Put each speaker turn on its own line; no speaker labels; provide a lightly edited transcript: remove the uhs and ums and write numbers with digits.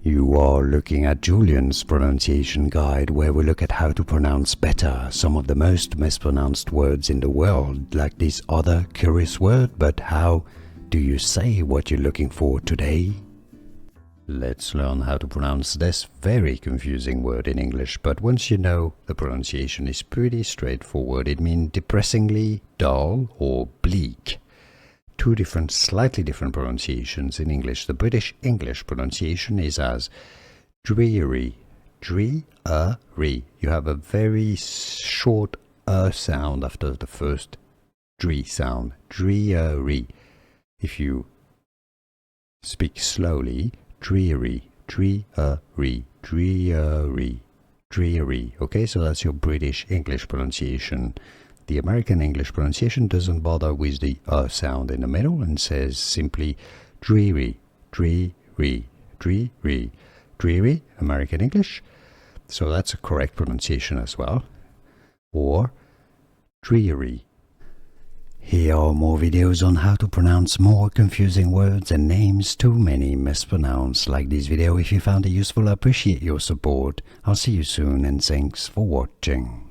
You are looking at Julian's pronunciation guide, where we look at how to pronounce better some of the most mispronounced words in the world, like this other curious word. But how do you say what you're looking for today? Let's learn how to pronounce this very confusing word in English, but once you know, the pronunciation is pretty straightforward. It means depressingly dull or bleak. Two slightly different pronunciations in English. The British English pronunciation is as dreary, dreary. You have a very short sound after the first dre sound, dreary. If you speak slowly, dreary, dreary, dreary, dreary. Okay, so that's your British English pronunciation. The American English pronunciation doesn't bother with the sound in the middle and says simply dreary, dreary, dreary, dreary, American English. So that's a correct pronunciation as well. Or dreary. Here are more videos on how to pronounce more confusing words and names too many mispronounced. Like this video if you found it useful. I appreciate your support. I'll see you soon and thanks for watching.